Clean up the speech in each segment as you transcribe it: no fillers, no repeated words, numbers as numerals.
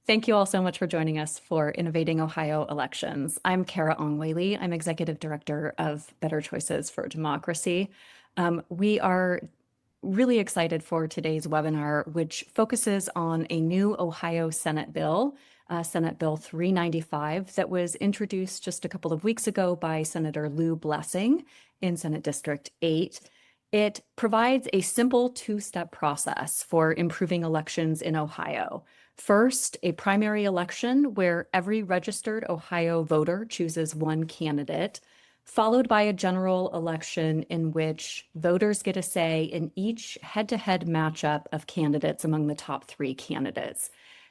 Thank you all so much for joining us for Innovating Ohio Elections. I'm Kara Ongwei. I'm Executive Director of Better Choices for Democracy. We are really excited for today's webinar, which focuses on a new Ohio Senate bill, Senate Bill 395, that was introduced just a couple of weeks ago by Senator Lou Blessing in Senate District 8. It provides a simple two-step process for improving elections in Ohio. First, a primary election where every registered Ohio voter chooses one candidate, followed by a general election in which voters get a say in each head-to-head matchup of candidates among the top three candidates.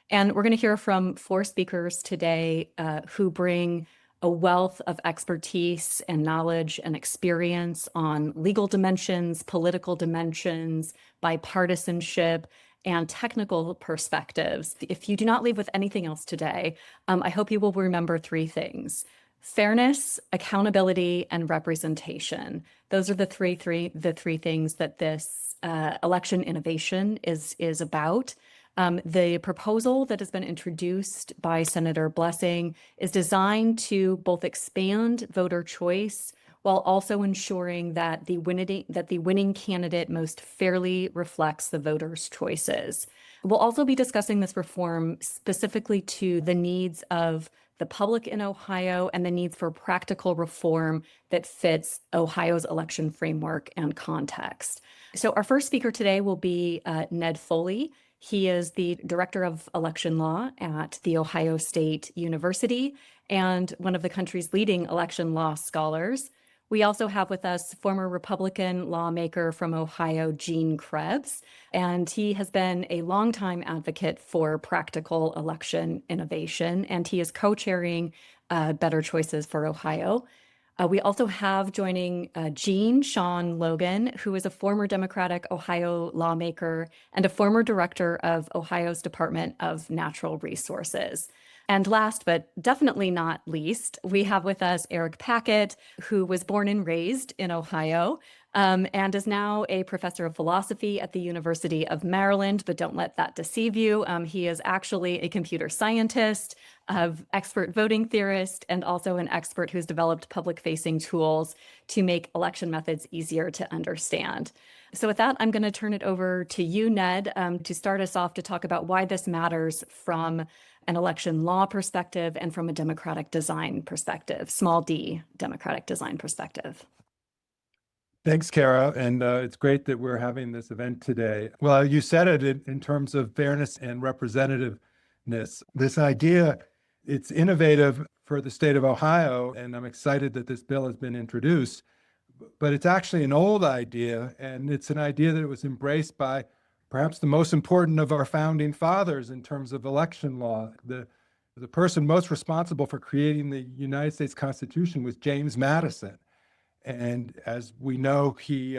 And we're going to hear from four speakers today who bring a wealth of expertise and knowledge and experience on legal dimensions, political dimensions, bipartisanship, and technical perspectives. If you do not leave with anything else today, I hope you will remember three things: fairness, accountability, and representation. Those are the three things that this election innovation is about. The proposal that has been introduced by Senator Blessing is designed to both expand voter choice while also ensuring that the winning candidate most fairly reflects the voters' choices. We'll also be discussing this reform specifically to the needs of the public in Ohio and the needs for practical reform that fits Ohio's election framework and context. So our first speaker today will be Ned Foley. He is the Director of Election Law at The Ohio State University and one of the country's leading election law scholars. We also have with us former Republican lawmaker from Ohio, Gene Krebs, and he has been a longtime advocate for practical election innovation, and he is co-chairing Better Choices for Ohio. We also have joining Gene Sean Logan, who is a former Democratic Ohio lawmaker and a former director of Ohio's Department of Natural Resources. And last but definitely not least, we have with us Eric Packett, who was born and raised in Ohio and is now a professor of philosophy at the University of Maryland, but don't let that deceive you. He is actually a computer scientist, expert voting theorist, and also an expert who's developed public-facing tools to make election methods easier to understand. So with that, I'm going to turn it over to you, Ned, to start us off to talk about why this matters from an election law perspective and from a democratic design perspective, small d democratic design perspective. Thanks, Kara, and it's great that we're having this event today. Well, you said it in terms of fairness and representativeness. This idea, it's innovative for the state of Ohio, and I'm excited that this bill has been introduced, but it's actually an old idea, and it's an idea that was embraced by perhaps the most important of our founding fathers in terms of election law. The person most responsible for creating the United States Constitution was James Madison. And as we know, he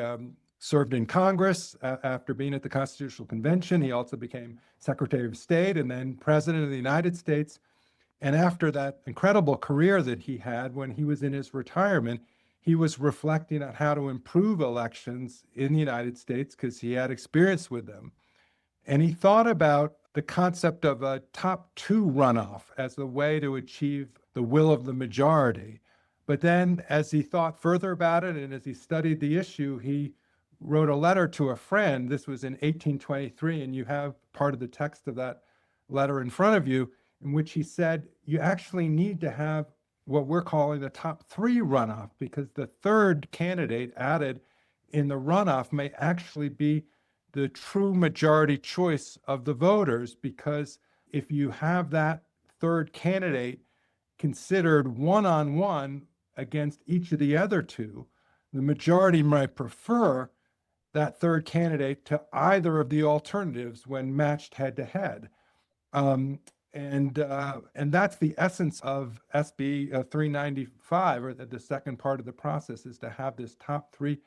served in Congress after being at the Constitutional Convention. He also became Secretary of State and then President of the United States. And after that incredible career that he had, when he was in his retirement, he was reflecting on how to improve elections in the United States because he had experience with them. And he thought about the concept of a top two runoff as the way to achieve the will of the majority. But then as he thought further about it and as he studied the issue, he wrote a letter to a friend. This was in 1823, and you have part of the text of that letter in front of you, in which he said, you actually need to have what we're calling the top three runoff, because the third candidate added in the runoff may actually be the true majority choice of the voters, because if you have that third candidate considered one-on-one against each of the other two, the majority might prefer that third candidate to either of the alternatives when matched head-to-head. And that's the essence of SB 395, or the second part of the process, is to have this top three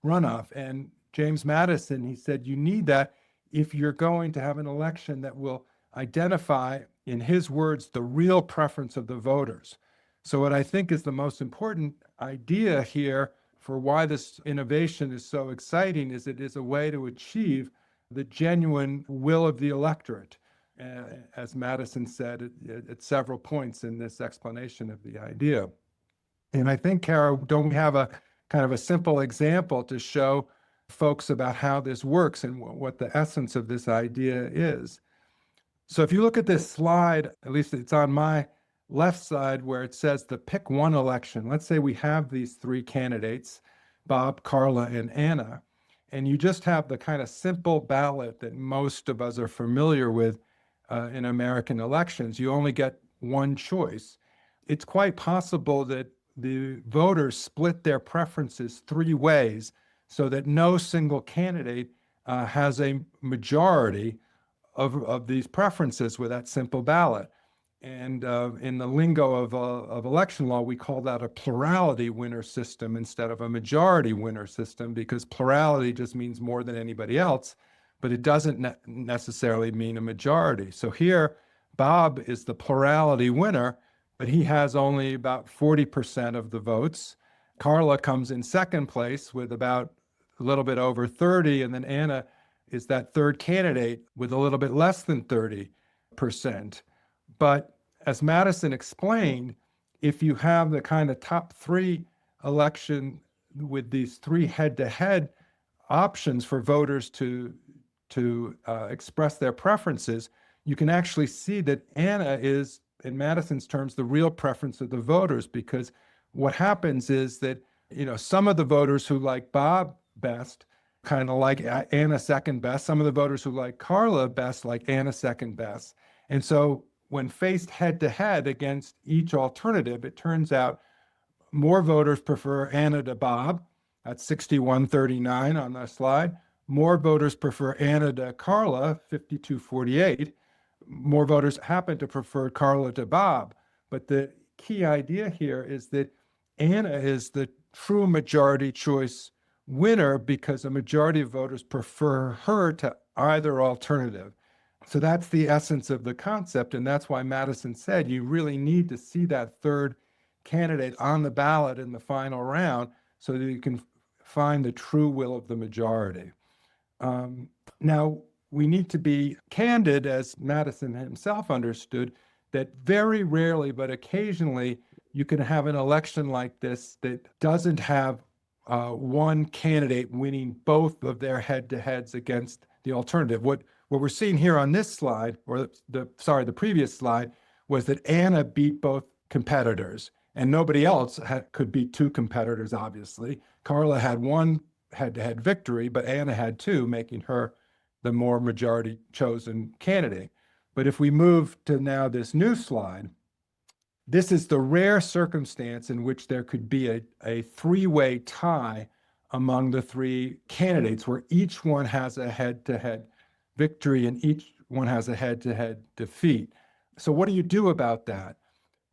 runoff. And James Madison, he said, you need that if you're going to have an election that will identify, in his words, the real preference of the voters. So what I think is the most important idea here for why this innovation is so exciting is it is a way to achieve the genuine will of the electorate. as Madison said at several points in this explanation of the idea. And I think, Kara, don't we have a kind of a simple example to show folks about how this works and what the essence of this idea is? So if you look at this slide, at least it's on my left side where it says the pick one election. Let's say we have these three candidates, Bob, Carla, and Anna, and you just have the kind of simple ballot that most of us are familiar with in American elections. You only get one choice. It's quite possible that the voters split their preferences three ways so that no single candidate has a majority of these preferences with that simple ballot. And in the lingo of election law, we call that a plurality winner system instead of a majority winner system, because plurality just means more than anybody else, but it doesn't necessarily mean a majority. So here, Bob is the plurality winner, but he has only about 40% of the votes. Carla comes in second place with about a little bit over 30, and then Anna is that third candidate with a little bit less than 30%. But as Madison explained, if you have the kind of top three election with these three head-to-head options for voters to express their preferences, you can actually see that Anna is, in Madison's terms, the real preference of the voters, because what happens is that, some of the voters who like Bob best kind of like Anna second best. Some of the voters who like Carla best like Anna second best. And so when faced head to head against each alternative, it turns out more voters prefer Anna to Bob. That's 61-39 on the slide. More voters prefer Anna to Carla, 52-48. More voters happen to prefer Carla to Bob. But the key idea here is that Anna is the true majority choice winner because a majority of voters prefer her to either alternative. So that's the essence of the concept. And that's why Madison said you really need to see that third candidate on the ballot in the final round so that you can find the true will of the majority. Now, we need to be candid, as Madison himself understood, that very rarely, but occasionally, you can have an election like this that doesn't have one candidate winning both of their head-to-heads against the alternative. What we're seeing here on this slide, or the previous slide, was that Anna beat both competitors, and nobody else could beat two competitors, obviously. Carla had one head-to-head victory, but Anna had two, making her the more majority chosen candidate. But if we move to now this new slide, this is the rare circumstance in which there could be a three-way tie among the three candidates where each one has a head-to-head victory and each one has a head-to-head defeat. So what do you do about that?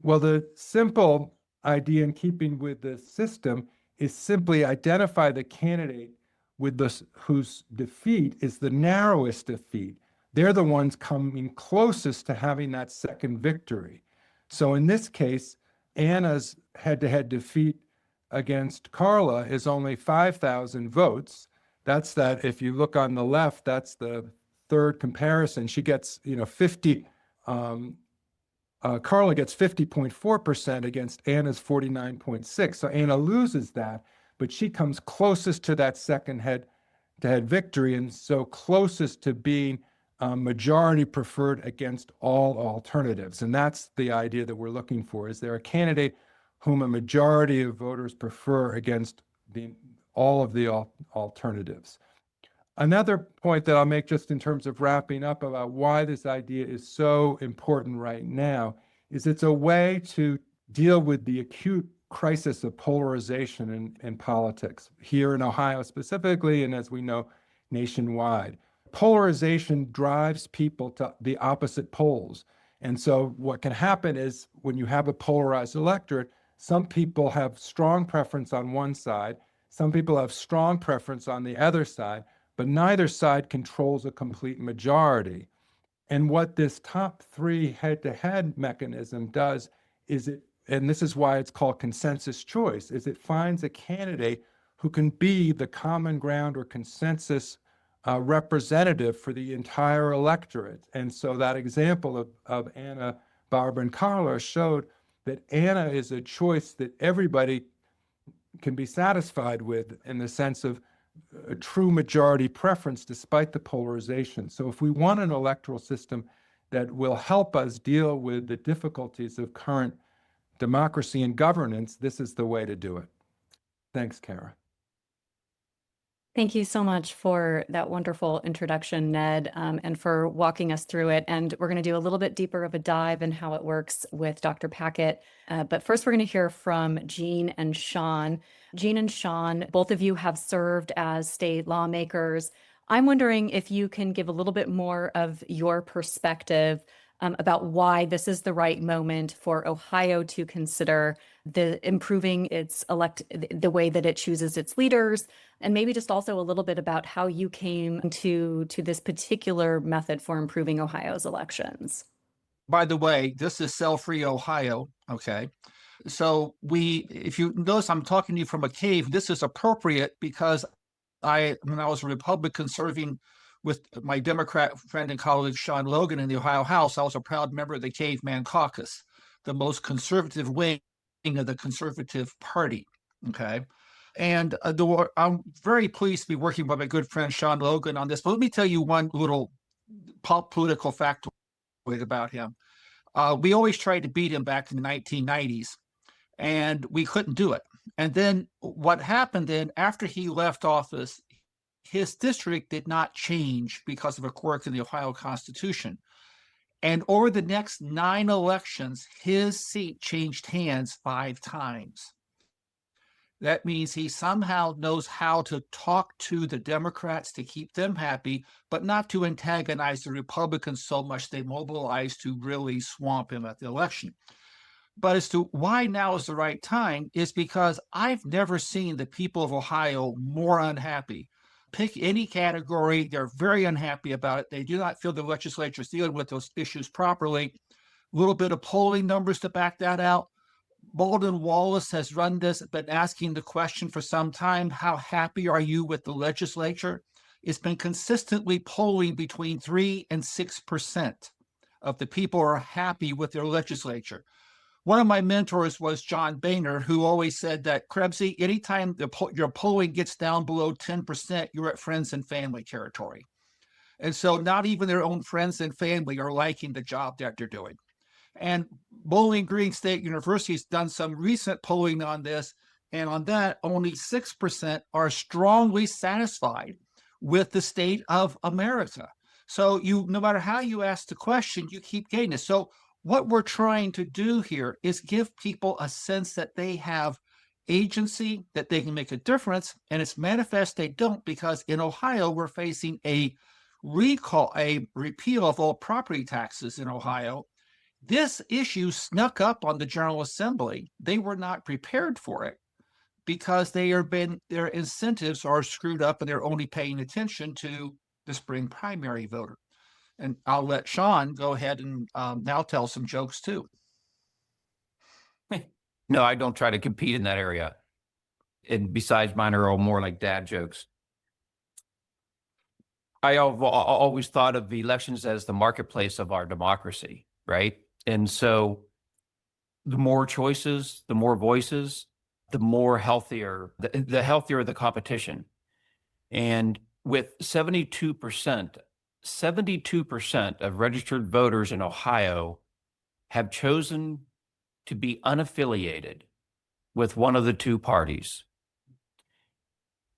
Well, the simple idea in keeping with the system is simply identify the candidate with whose defeat is the narrowest defeat. They're the ones coming closest to having that second victory. So in this case, Anna's head-to-head defeat against Carla is only 5,000 votes. That's that, if you look on the left, that's the third comparison. She gets, 50, Carla gets 50.4% against Anna's 49.6. So Anna loses that, but she comes closest to that second head-to-head victory, and so closest to being majority preferred against all alternatives. And that's the idea that we're looking for. Is there a candidate whom a majority of voters prefer against all of the alternatives? Another point that I'll make just in terms of wrapping up about why this idea is so important right now is it's a way to deal with the acute crisis of polarization in politics, here in Ohio specifically, and as we know, nationwide. Polarization drives people to the opposite poles. And so what can happen is when you have a polarized electorate, some people have strong preference on one side, some people have strong preference on the other side, but neither side controls a complete majority. And what this top three head-to-head mechanism does is and this is why it's called consensus choice, is it finds a candidate who can be the common ground or consensus representative for the entire electorate. And so that example of Anna, Barbara, and Carla showed that Anna is a choice that everybody can be satisfied with in the sense of a true majority preference despite the polarization. So if we want an electoral system that will help us deal with the difficulties of current democracy and governance, this is the way to do it. Thanks, Kara. Thank you so much for that wonderful introduction, Ned, and for walking us through it. And we're going to do a little bit deeper of a dive in how it works with Dr. Packett. But first, we're going to hear from Jean and Sean. Jean and Sean, both of you have served as state lawmakers. I'm wondering if you can give a little bit more of your perspective about why this is the right moment for Ohio to consider improving the way that it chooses its leaders, and maybe just also a little bit about how you came to this particular method for improving Ohio's elections. By the way, this is Cell-Free Ohio, okay? So if you notice, I'm talking to you from a cave. This is appropriate because when I was a Republican serving with my Democrat friend and colleague Sean Logan in the Ohio House, I was a proud member of the Caveman Caucus, the most conservative wing of the Conservative Party, okay? And I'm very pleased to be working with my good friend Sean Logan on this. But let me tell you one little political factoid about him. We always tried to beat him back in the 1990s, and we couldn't do it. And then what happened then, after he left office, his district did not change because of a quirk in the Ohio Constitution. And over the next 9 elections, his seat changed hands 5 times. That means he somehow knows how to talk to the Democrats to keep them happy, but not to antagonize the Republicans so much they mobilize to really swamp him at the election. But as to why now is the right time is because I've never seen the people of Ohio more unhappy. Pick any category, they're very unhappy about it. They do not feel the legislature is dealing with those issues properly. A little bit of polling numbers to back that out. Baldwin Wallace has run this, been asking the question for some time, how happy are you with the legislature? It's been consistently polling between 3 and 6% of the people are happy with their legislature. One of my mentors was John Boehner, who always said that, Krebsy, anytime your polling gets down below 10%, you're at friends and family territory. And so not even their own friends and family are liking the job that they're doing. And Bowling Green State University has done some recent polling on this, and on that, only 6% are strongly satisfied with the state of America. So no matter how you ask the question, you keep getting it. So what we're trying to do here is give people a sense that they have agency, that they can make a difference, and it's manifest they don't, because in Ohio, we're facing a repeal of all property taxes in Ohio. This issue snuck up on the General Assembly. They were not prepared for it because their incentives are screwed up and they're only paying attention to the spring primary voter. And I'll let Sean go ahead and now tell some jokes too. No, I don't try to compete in that area. And besides, mine are all more like dad jokes. I've always thought of elections as the marketplace of our democracy, right? And so the more choices, the more voices, the more healthier, the healthier the competition. And with 72% of registered voters in Ohio have chosen to be unaffiliated with one of the two parties.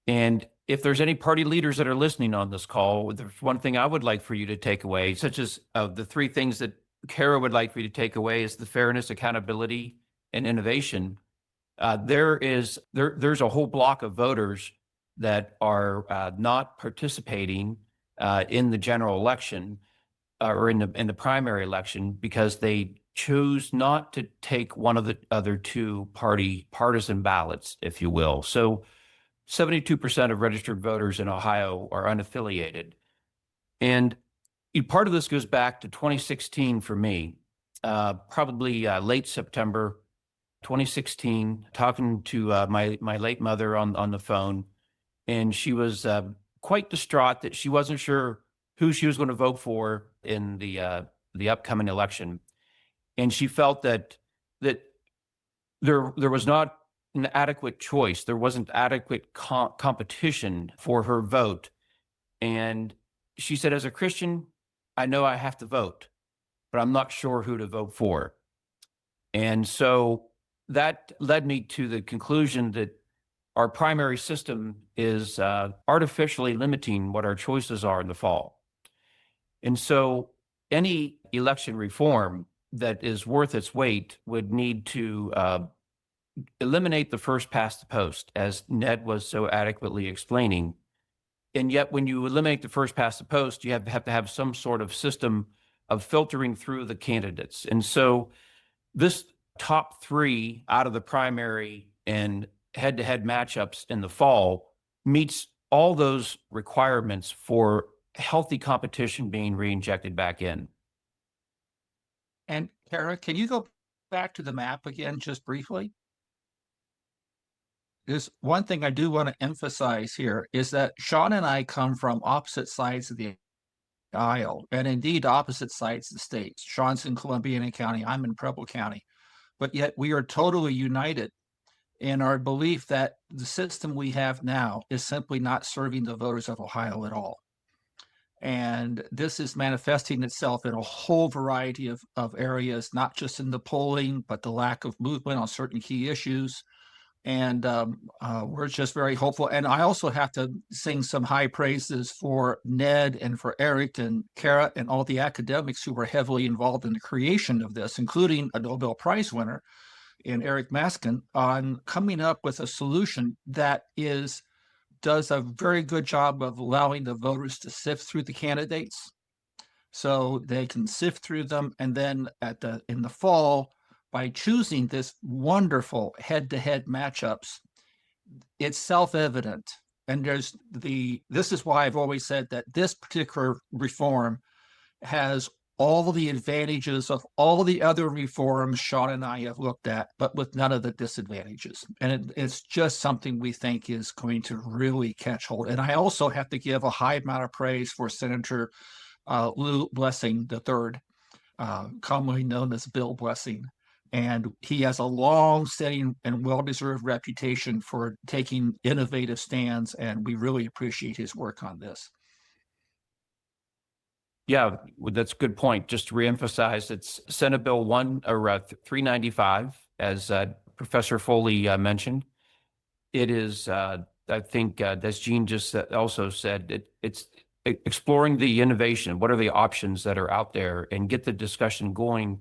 And if there's any party leaders that are listening on this call, there's one thing I would like for you to take away, such as the 3 things that Kara would like for you to take away is the fairness, accountability, and innovation. There's a whole block of voters that are not participating in the general election or in the primary election because they chose not to take one of the other 2 partisan ballots, if you will. So 72% of registered voters in Ohio are unaffiliated. And part of this goes back to 2016 for me, probably late September 2016, talking to my late mother on the phone. And she was quite distraught that she wasn't sure who she was going to vote for in the upcoming election, and she felt that there was not an adequate choice. There wasn't adequate competition for her vote. And she said, as a Christian, I know I have to vote, but I'm not sure who to vote for. And so that led me to the conclusion that our primary system is artificially limiting what our choices are in the fall. And so any election reform that is worth its weight would need to eliminate the first past the post, as Ned was so adequately explaining. And yet, when you eliminate the first past the post, you have to have some sort of system of filtering through the candidates. And so this top three out of the primary and head-to-head matchups in the fall meets all those requirements for healthy competition being reinjected back in. And Kara, can you go back to the map again, just briefly? There's one thing I do want to emphasize here is that Sean and I come from opposite sides of the aisle, and indeed opposite sides of the states. Sean's in Columbiana County, I'm in Preble County, but yet we are totally united in our belief that the system we have now is simply not serving the voters of Ohio at all. And this is manifesting itself in a whole variety of areas, not just in the polling, but the lack of movement on certain key issues. And we're just very hopeful. And I also have to sing some high praises for Ned and for Eric and Kara and all the academics who were heavily involved in the creation of this, including a Nobel Prize winner in Eric Maskin, on coming up with a solution that does a very good job of allowing the voters to sift through the candidates so they can sift through them. And then in the fall, by choosing this wonderful head-to-head matchups, it's self-evident. And this is why I've always said that this particular reform has all the advantages of all the other reforms Sean and I have looked at, but with none of the disadvantages. And it's just something we think is going to really catch hold. And I also have to give a high amount of praise for Senator Lou Blessing III, commonly known as Bill Blessing. And he has a long-standing and well-deserved reputation for taking innovative stands, and we really appreciate his work on this. Yeah, that's a good point. Just to reemphasize, it's Senate Bill 395, as Professor Foley mentioned. It is, I think, as Gene just also said, it's exploring the innovation. What are the options that are out there, and get the discussion going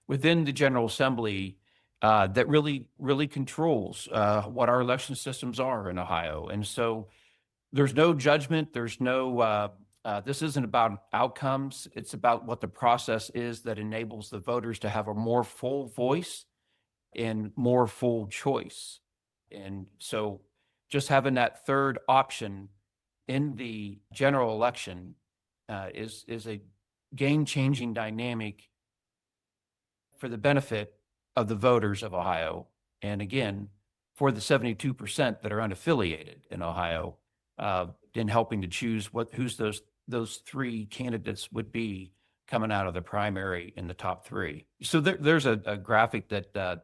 within the General Assembly that really controls what our election systems are in Ohio. And so there's no judgment. There's no this isn't about outcomes. It's about what the process is that enables the voters to have a more full voice and more full choice. And so just having that third option in the general election is a game-changing dynamic for the benefit of the voters of Ohio. And again, for the 72% that are unaffiliated in Ohio, in helping to choose who's those three candidates would be coming out of the primary in the top three. So there's a graphic that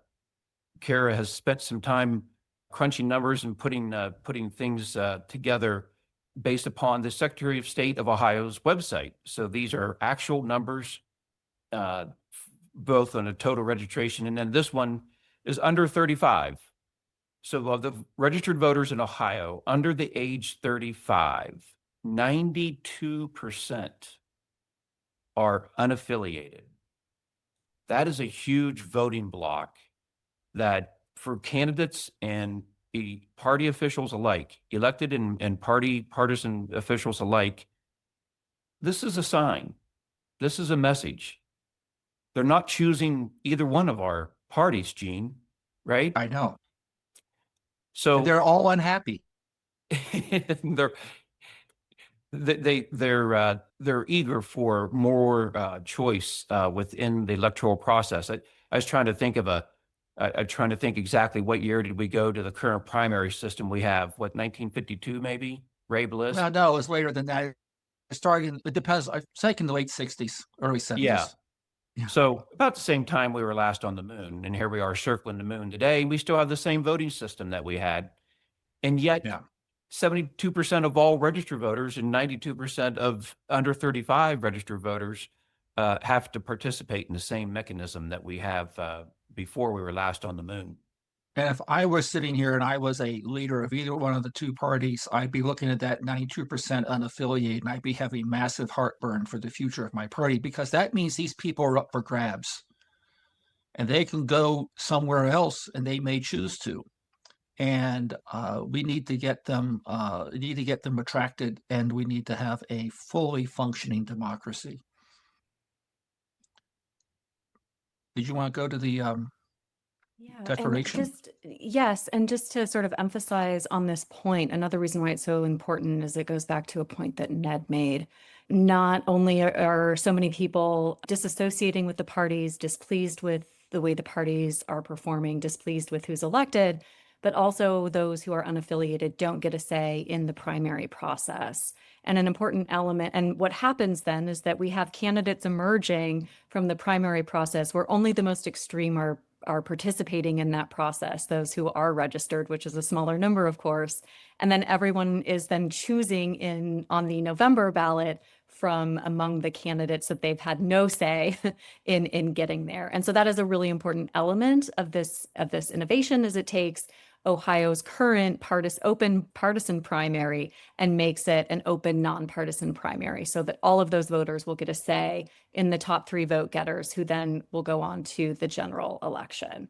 Kara has spent some time crunching numbers and putting things together based upon the Secretary of State of Ohio's website. So these are actual numbers, both on a total registration, and then this one is under 35. So of the registered voters in Ohio under the age 35, 92% are unaffiliated. That is a huge voting block that for candidates and party officials alike, elected and partisan officials alike, this is a sign. This is a message. They're not choosing either one of our parties, Gene, right? I know. So they're all unhappy. They're eager for more choice within the electoral process. I was trying to think of exactly what year did we go to the current primary system we have? What, 1952 maybe? Ray Bliss. Well, no, it was later than that. It started, it depends, it's like in the late 60s, early 70s. Yeah. Yeah. So about the same time we were last on the moon, and here we are circling the moon today. We still have the same voting system that we had. And yet Yeah. 72% of all registered voters and 92% of under 35 registered voters have to participate in the same mechanism that we have before we were last on the moon. And if I was sitting here and I was a leader of either one of the two parties, I'd be looking at that 92% unaffiliated, and I'd be having massive heartburn for the future of my party, because that means these people are up for grabs and they can go somewhere else and they may choose to. And we need to get them attracted, and we need to have a fully functioning democracy. Did you want to go to the Yeah, declaration? yes, and just to sort of emphasize on this point, another reason why it's so important is it goes back to a point that Ned made. Not only are so many people disassociating with the parties, displeased with the way the parties are performing, displeased with who's elected, but also those who are unaffiliated don't get a say in the primary process. And an important element, and what happens then is that we have candidates emerging from the primary process where only the most extreme are participating in that process, those who are registered, which is a smaller number, of course. And then everyone is then choosing on the November ballot from among the candidates that they've had no say in getting there. And so that is a really important element of this innovation, is it takes Ohio's current open partisan primary and makes it an open nonpartisan primary, so that all of those voters will get a say in the top 3 vote getters, who then will go on to the general election.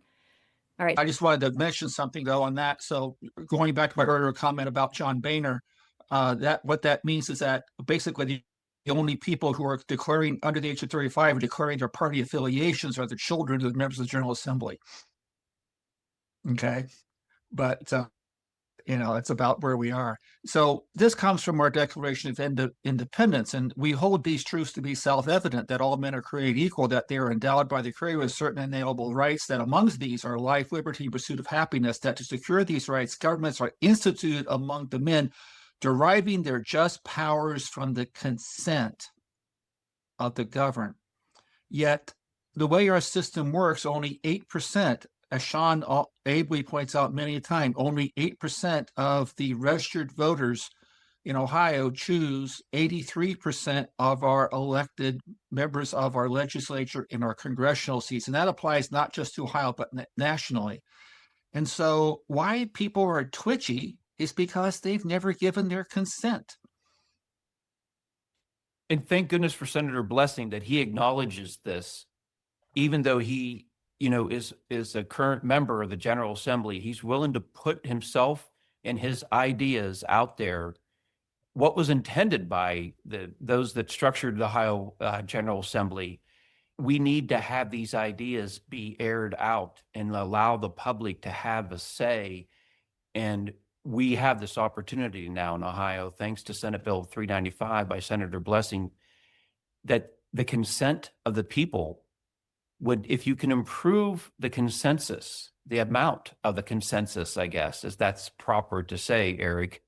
All right. I just wanted to mention something though on that. So going back to my earlier comment about John Boehner, that what that means is that basically the only people who are declaring under the age of 35 are declaring their party affiliations are the children of the members of the General Assembly. Okay, but it's about where we are. So this comes from our Declaration of Independence, and we hold these truths to be self-evident, that all men are created equal, that they are endowed by the Creator with certain inalienable rights, that amongst these are life, liberty, and pursuit of happiness, that to secure these rights, governments are instituted among the men, deriving their just powers from the consent of the governed. Yet the way our system works, only 8%, as Sean ably points out many a time, only 8% of the registered voters in Ohio choose 83% of our elected members of our legislature in our congressional seats. And that applies not just to Ohio, but nationally. And so why people are twitchy is because they've never given their consent. And thank goodness for Senator Blessing that he acknowledges this, even though he, is a current member of the General Assembly. He's willing to put himself and his ideas out there. What was intended by those that structured the Ohio General Assembly. We need to have these ideas be aired out and allow the public to have a say. And we have this opportunity now in Ohio, thanks to Senate Bill 395 by Senator Blessing, that the consent of the people would, if you can improve the consensus, the amount of the consensus, I guess, as that's proper to say, Eric,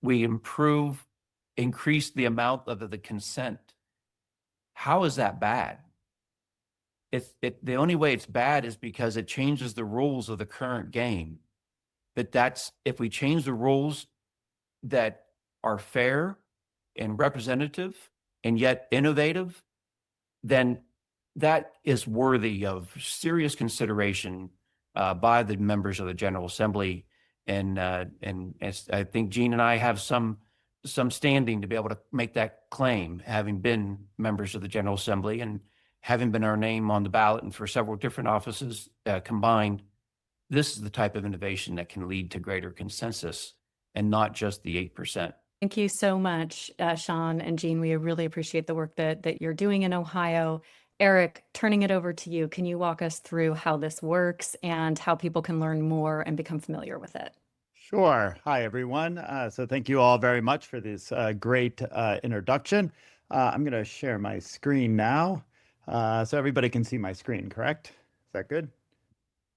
we increase the amount of the consent. How is that bad? The only way it's bad is because it changes the rules of the current game. But if we change the rules that are fair and representative and yet innovative, then that is worthy of serious consideration by the members of the General Assembly. And as I think Gene and I have some standing to be able to make that claim, having been members of the General Assembly and having been our name on the ballot and for several different offices combined. This is the type of innovation that can lead to greater consensus and not just the 8%. Thank you so much, Sean and Jean. We really appreciate the work that you're doing in Ohio. Eric, turning it over to you. Can you walk us through how this works and how people can learn more and become familiar with it? Sure. Hi, everyone. So thank you all very much for this great introduction. I'm going to share my screen now so everybody can see my screen, correct? Is that good?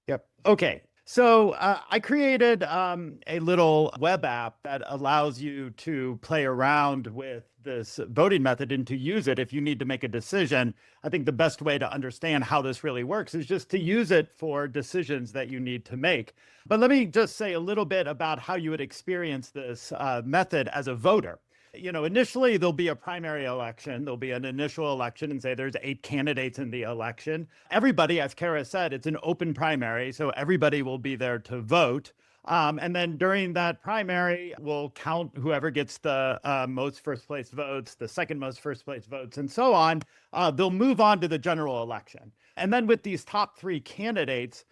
Yep. Okay. So I created a little web app that allows you to play around with this voting method and to use it if you need to make a decision. I think the best way to understand how this really works is just to use it for decisions that you need to make. But let me just say a little bit about how you would experience this method as a voter. Initially there'll be a primary election. There'll be an initial election and say there's 8 candidates in the election. Everybody, as Kara said, it's an open primary, so everybody will be there to vote. And then during that primary, we'll count whoever gets the most first place votes, the second most first place votes, and so on. They'll move on to the general election. And then with these top 3 candidates,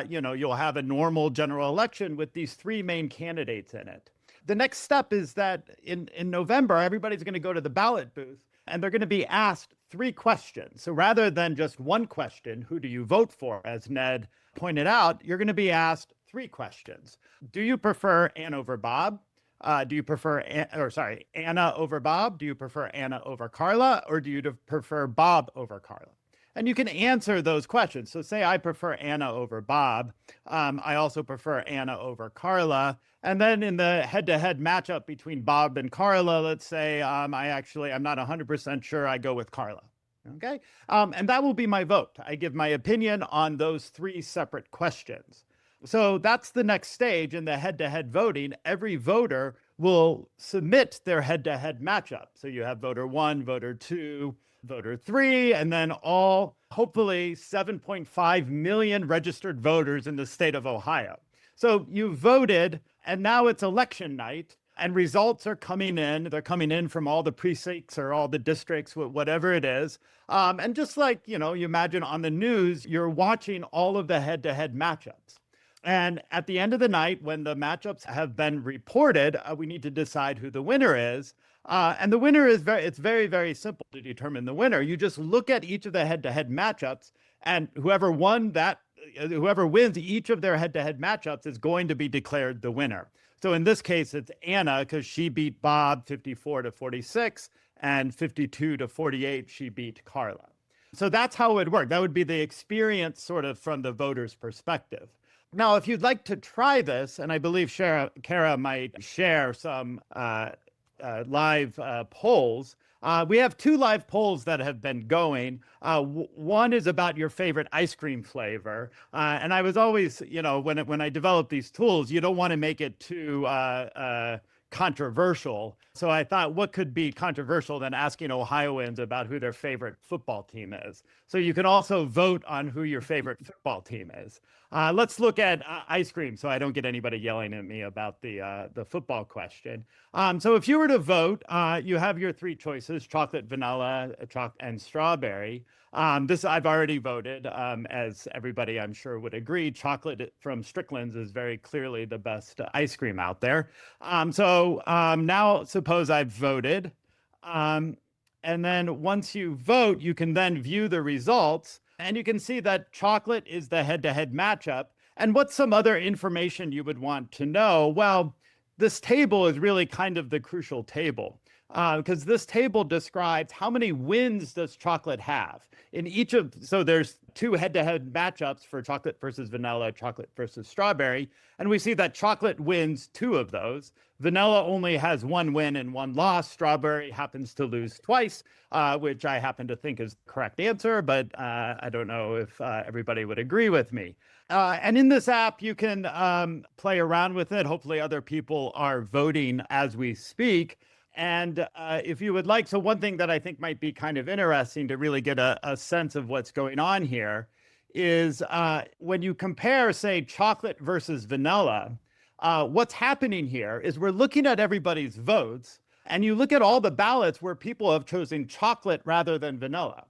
you'll have a normal general election with these 3 main candidates in it. The next step is that in November, everybody's going to go to the ballot booth and they're going to be asked 3 questions. So rather than just one question, who do you vote for, as Ned pointed out, you're going to be asked 3 questions. Do you prefer Ann over Bob? Do you prefer, Anna over Bob? Do you prefer Anna over Carla? Or do you prefer Bob over Carla? And you can answer those questions. So say I prefer Anna over Bob. I also prefer Anna over Carla. And then in the head-to-head matchup between Bob and Carla, let's say I'm not 100% sure, I go with Carla. Okay. And that will be my vote. I give my opinion on those 3 separate questions. So that's the next stage in the head-to-head voting. Every voter will submit their head-to-head matchup. So you have voter 1, voter 2, voter 3, and then all, hopefully, 7.5 million registered voters in the state of Ohio. So you voted, and now it's election night, and results are coming in. They're coming in from all the precincts or all the districts, whatever it is. And just like, you imagine on the news, you're watching all of the head-to-head matchups. And at the end of the night, when the matchups have been reported, we need to decide who the winner is. And the winner is it's very, very simple to determine the winner. You just look at each of the head-to-head matchups, and whoever wins each of their head-to-head matchups is going to be declared the winner. So in this case, it's Anna, because she beat Bob 54-46, and 52-48, she beat Carla. So that's how it would work. That would be the experience sort of from the voter's perspective. Now, if you'd like to try this, and I believe Kara might share some live polls. We have 2 live polls that have been going. One is about your favorite ice cream flavor. And I was always, when I develop these tools, you don't want to make it too controversial. So I thought, what could be controversial than asking Ohioans about who their favorite football team is? So you can also vote on who your favorite football team is. Let's look at ice cream so I don't get anybody yelling at me about the football question. So if you were to vote, you have your 3 choices: chocolate, vanilla, and strawberry. This I've already voted, as everybody I'm sure would agree. Chocolate from Strickland's is very clearly the best ice cream out there. So now suppose I've voted. And then once you vote, you can then view the results. And you can see that chocolate is the head-to-head matchup. And what's some other information you would want to know? Well, this table is really kind of the crucial table, because this table describes how many wins does chocolate have in each of. So there's 2 head-to-head matchups for chocolate versus vanilla, chocolate versus strawberry. And we see that chocolate wins 2 of those. Vanilla only has 1 win and 1 loss. Strawberry happens to lose twice, which I happen to think is the correct answer, but I don't know if everybody would agree with me. And in this app, you can play around with it. Hopefully other people are voting as we speak. And if you would like, so one thing that I think might be kind of interesting to really get a sense of what's going on here is when you compare, say, chocolate versus vanilla, what's happening here is we're looking at everybody's votes, and you look at all the ballots where people have chosen chocolate rather than vanilla,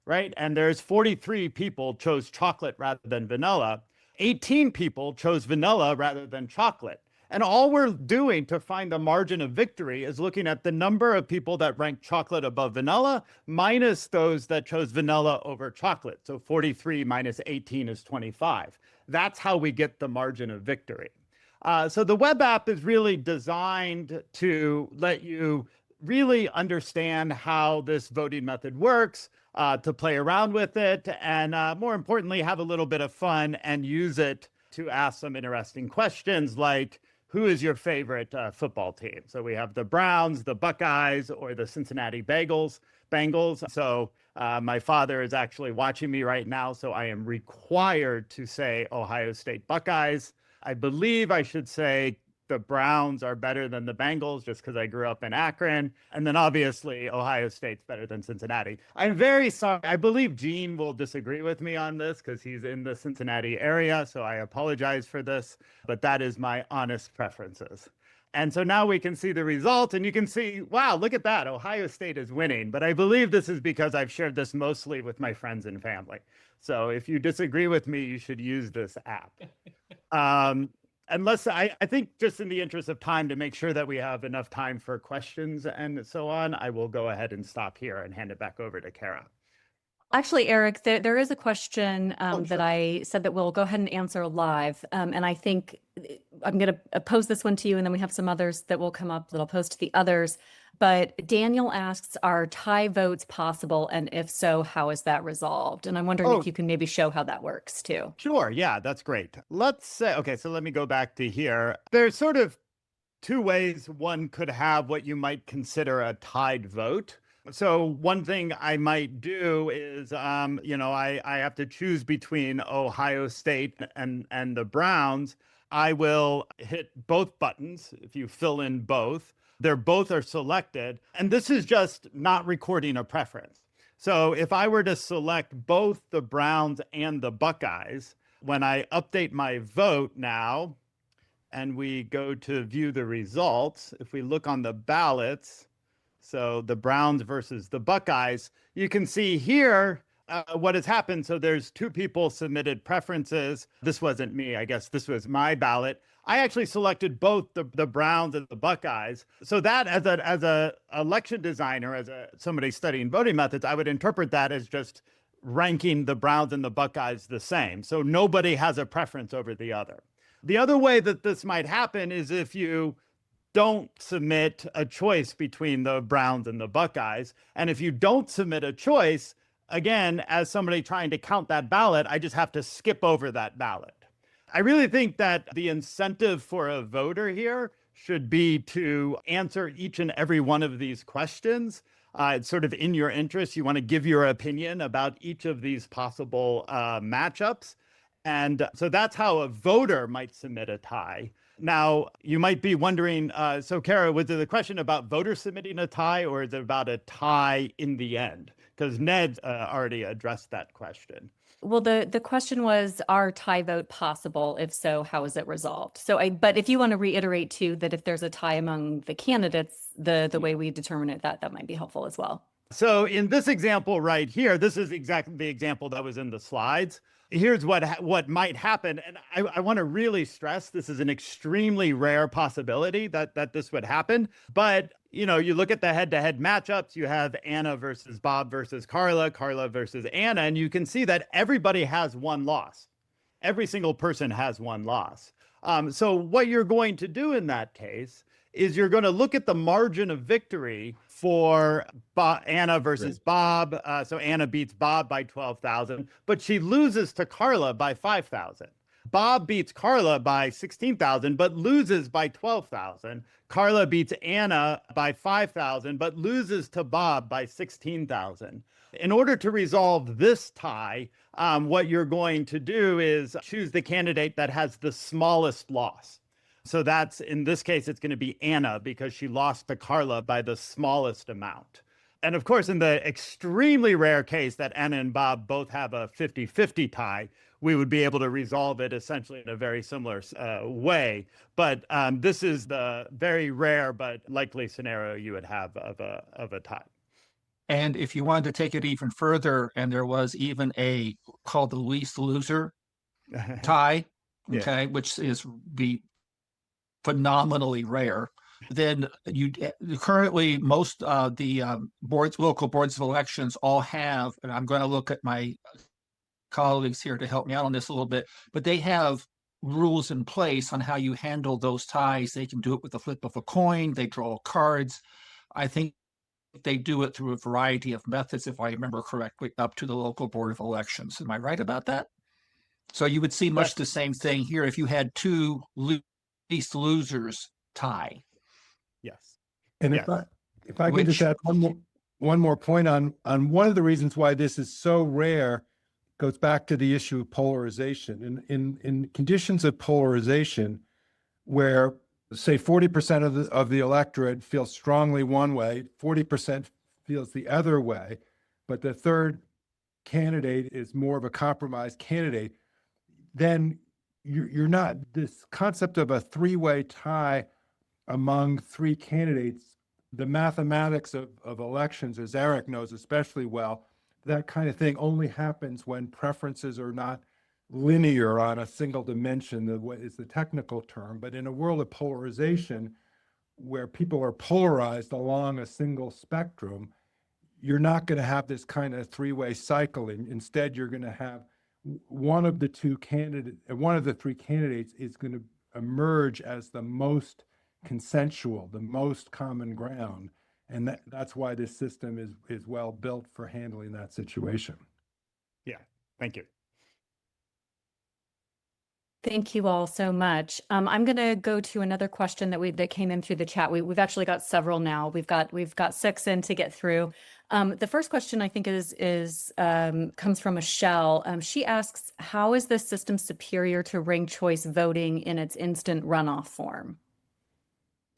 right? And there's 43 people chose chocolate rather than vanilla. 18 people chose vanilla rather than chocolate. And all we're doing to find the margin of victory is looking at the number of people that rank chocolate above vanilla minus those that chose vanilla over chocolate. So 43 minus 18 is 25. That's how we get the margin of victory. So the web app is really designed to let you really understand how this voting method works, to play around with it, and more importantly, have a little bit of fun and use it to ask some interesting questions like, who is your favorite football team? So we have the Browns, the Buckeyes, or the Cincinnati Bengals. So my father is actually watching me right now, so I am required to say Ohio State Buckeyes. I believe I should say the Browns are better than the Bengals just because I grew up in Akron. And then obviously Ohio State's better than Cincinnati. I'm very sorry. I believe Gene will disagree with me on this because he's in the Cincinnati area. So I apologize for this, but that is my honest preferences. And so now we can see the result and you can see, wow, look at that. Ohio State is winning. But I believe this is because I've shared this mostly with my friends and family. So if you disagree with me, you should use this app. Unless I think just in the interest of time to make sure that we have enough time for questions and so on, I will go ahead and stop here and hand it back over to Kara. Actually, Eric, there is a question Sure. that I said that we'll go ahead and answer live. And I think I'm going to pose this one to you, and then we have some others that will come up that I'll pose to the others. But Daniel asks, are tie votes possible? And if so, how is that resolved? And I'm wondering if you can maybe show how that works too. Sure. Yeah, that's great. Let's say, okay, so let me go back to here. There's sort of two ways one could have what you might consider a tied vote. So one thing I might do is, I have to choose between Ohio State and the Browns. I will hit both buttons if you fill in both. They're both are selected. And this is just not recording a preference. So if I were to select both the Browns and the Buckeyes, when I update my vote now, and we go to view the results, if we look on the ballots, so the Browns versus the Buckeyes, you can see here what has happened. So there's two people submitted preferences. This wasn't me. I guess this was my ballot. I actually selected both the Browns and the Buckeyes. So that as a election designer, somebody studying voting methods, I would interpret that as just ranking the Browns and the Buckeyes the same. So nobody has a preference over the other. The other way that this might happen is if you don't submit a choice between the Browns and the Buckeyes. And if you don't submit a choice, again, as somebody trying to count that ballot, I just have to skip over that ballot. I really think that the incentive for a voter here should be to answer each and every one of these questions. It's sort of in your interest. You want to give your opinion about each of these possible matchups. And so that's how a voter might submit a tie. Now, you might be wondering, so Kara, was it the question about voters submitting a tie or is it about a tie in the end? Because Ned already addressed that question. Well, the question was, are tie vote possible? If so, how is it resolved? But if you want to reiterate too, that if there's a tie among the candidates, the way we determine it, that might be helpful as well. So in this example right here, this is exactly the example that was in the slides. Here's what might happen. And I want to really stress this is an extremely rare possibility that this would happen. But, you look at the head-to-head matchups. You have Anna versus Bob versus Carla, Carla versus Anna, and you can see that everybody has one loss. Every single person has one loss. So what you're going to do in that case is you're going to look at the margin of victory for Anna versus Bob. So Anna beats Bob by 12,000, but she loses to Carla by 5,000. Bob beats Carla by 16,000, but loses by 12,000. Carla beats Anna by 5,000, but loses to Bob by 16,000. In order to resolve this tie, what you're going to do is choose the candidate that has the smallest loss. So that's, in this case, it's going to be Anna because she lost to Carla by the smallest amount. And of course, in the extremely rare case that Anna and Bob both have a 50-50 tie, we would be able to resolve it essentially in a very similar way. But this is the very rare but likely scenario you would have of a tie. And if you wanted to take it even further, and there was even a called the least loser tie, okay, which is be phenomenally rare, then you currently most the local boards of elections all have, and I'm going to look at my colleagues here to help me out on this a little bit, but they have rules in place on how you handle those ties. They can do it with the flip of a coin. They draw cards. I think they do it through a variety of methods, if I remember correctly, up to the local board of elections. Am I right about that? So you would see much the same thing here if you had two least losers tie. Yes. And Yes. if I can just Which- add one more point on one of the reasons why this is so rare goes back to the issue of polarization. In conditions of polarization, where say 40% of the electorate feels strongly one way, 40% feels the other way, but the third candidate is more of a compromise candidate, then you're not, this concept of a three-way tie among three candidates, the mathematics of elections, as Eric knows especially well, that kind of thing only happens when preferences are not linear on a single dimension, what is the technical term. But in a world of polarization, where people are polarized along a single spectrum, you're not going to have this kind of three-way cycling. Instead, you're going to have one of the three candidates is going to emerge as the most consensual, the most common ground. And that's why this system is well built for handling that situation. Yeah. Thank you. Thank you all so much. I'm going to go to another question that came in through the chat. We've actually got several now. We've got 6 in to get through. The first question I think comes from Michelle. She asks, how is this system superior to ranked choice voting in its instant runoff form?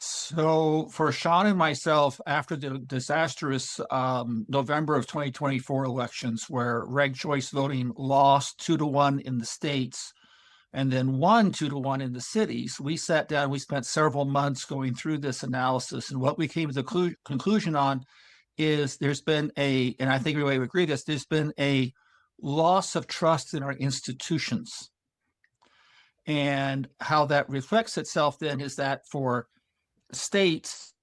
So for Sean and myself, after the disastrous November of 2024 elections, where ranked choice voting lost 2-1 in the states, and then won 2-1 in the cities, we sat down, we spent several months going through this analysis. And what we came to the conclusion on is there's been and I think everybody would agree this, there's been a loss of trust in our institutions. And how that reflects itself then is that for states,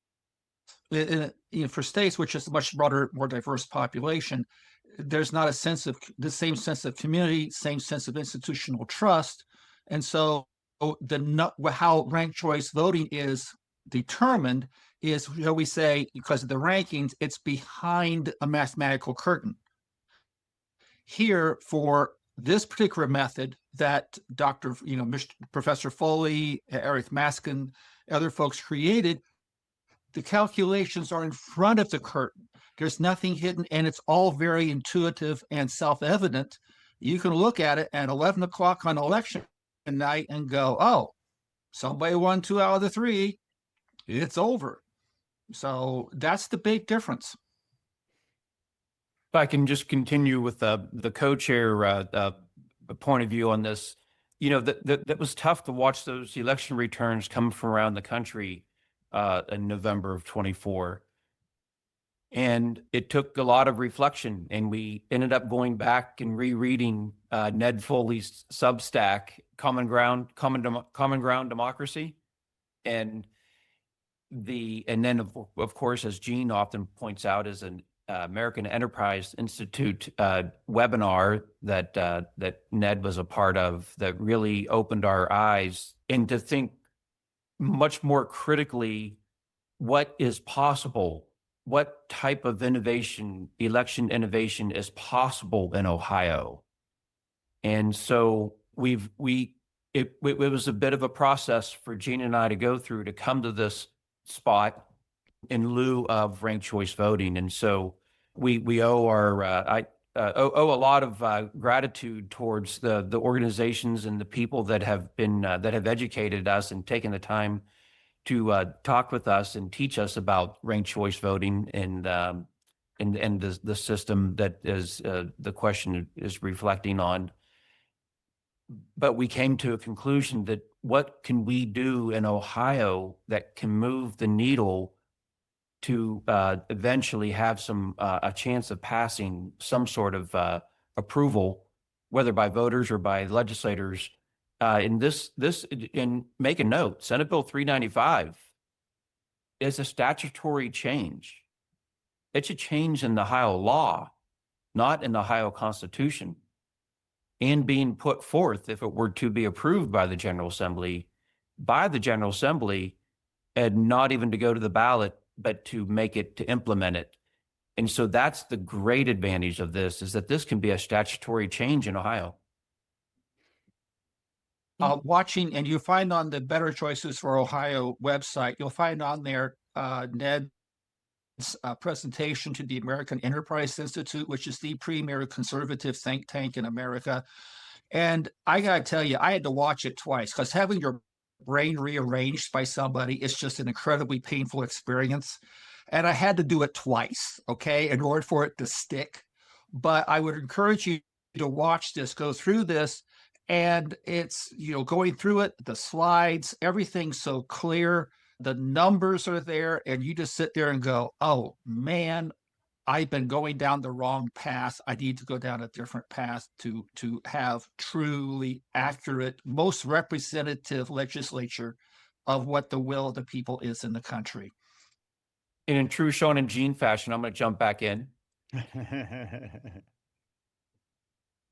for states, which is a much broader, more diverse population, there's not the same sense of community, same sense of institutional trust. And so how ranked choice voting is determined is, shall we say, because of the rankings, it's behind a mathematical curtain. Here, for this particular method that Professor Foley, Eric Maskin, other folks created, the calculations are in front of the curtain. There's nothing hidden, and it's all very intuitive and self-evident. You can look at it at 11 o'clock on election night and go, oh, somebody won 2 out of the 3. It's over. So that's the big difference. If I can just continue with the co-chair point of view on this, that was tough to watch those election returns come from around the country in November of 24. And it took a lot of reflection, and we ended up going back and rereading Ned Foley's Substack, Common Ground Democracy. And then of course, as Gene often points out, is an American Enterprise Institute webinar that Ned was a part of, that really opened our eyes and to think much more critically what is possible, what type of election innovation is possible in Ohio. And so it was a bit of a process for Gene and I to go through to come to this spot in lieu of ranked choice voting. And so we owe owe a lot of gratitude towards the organizations and the people that have educated us and taken the time to talk with us and teach us about ranked choice voting and the system that is the question is reflecting on. But we came to a conclusion that what can we do in Ohio that can move the needle to eventually have a chance of passing some sort of approval, whether by voters or by legislators. And make a note, Senate Bill 395 is a statutory change. It's a change in the Ohio law, not in the Ohio Constitution, and being put forth, if it were to be approved by the General Assembly, and not even to go to the ballot, but to implement it. And so that's the great advantage of this, is that this can be a statutory change in Ohio. watching, and you find on the Better Choices for Ohio website, you'll find on there Ned's presentation to the American Enterprise Institute, which is the premier conservative think tank in America. And I got to tell you, I had to watch it twice because having your brain rearranged by somebody is just an incredibly painful experience. And I had to do it twice, okay, in order for it to stick. But I would encourage you to watch this, go through this, and it's, going through it, the slides, everything's so clear, the numbers are there, and you just sit there and go, oh man, I've been going down the wrong path. I need to go down a different path to have truly accurate, most representative legislature of what the will of the people is in the country. And in true Sean and Gene fashion, I'm going to jump back in.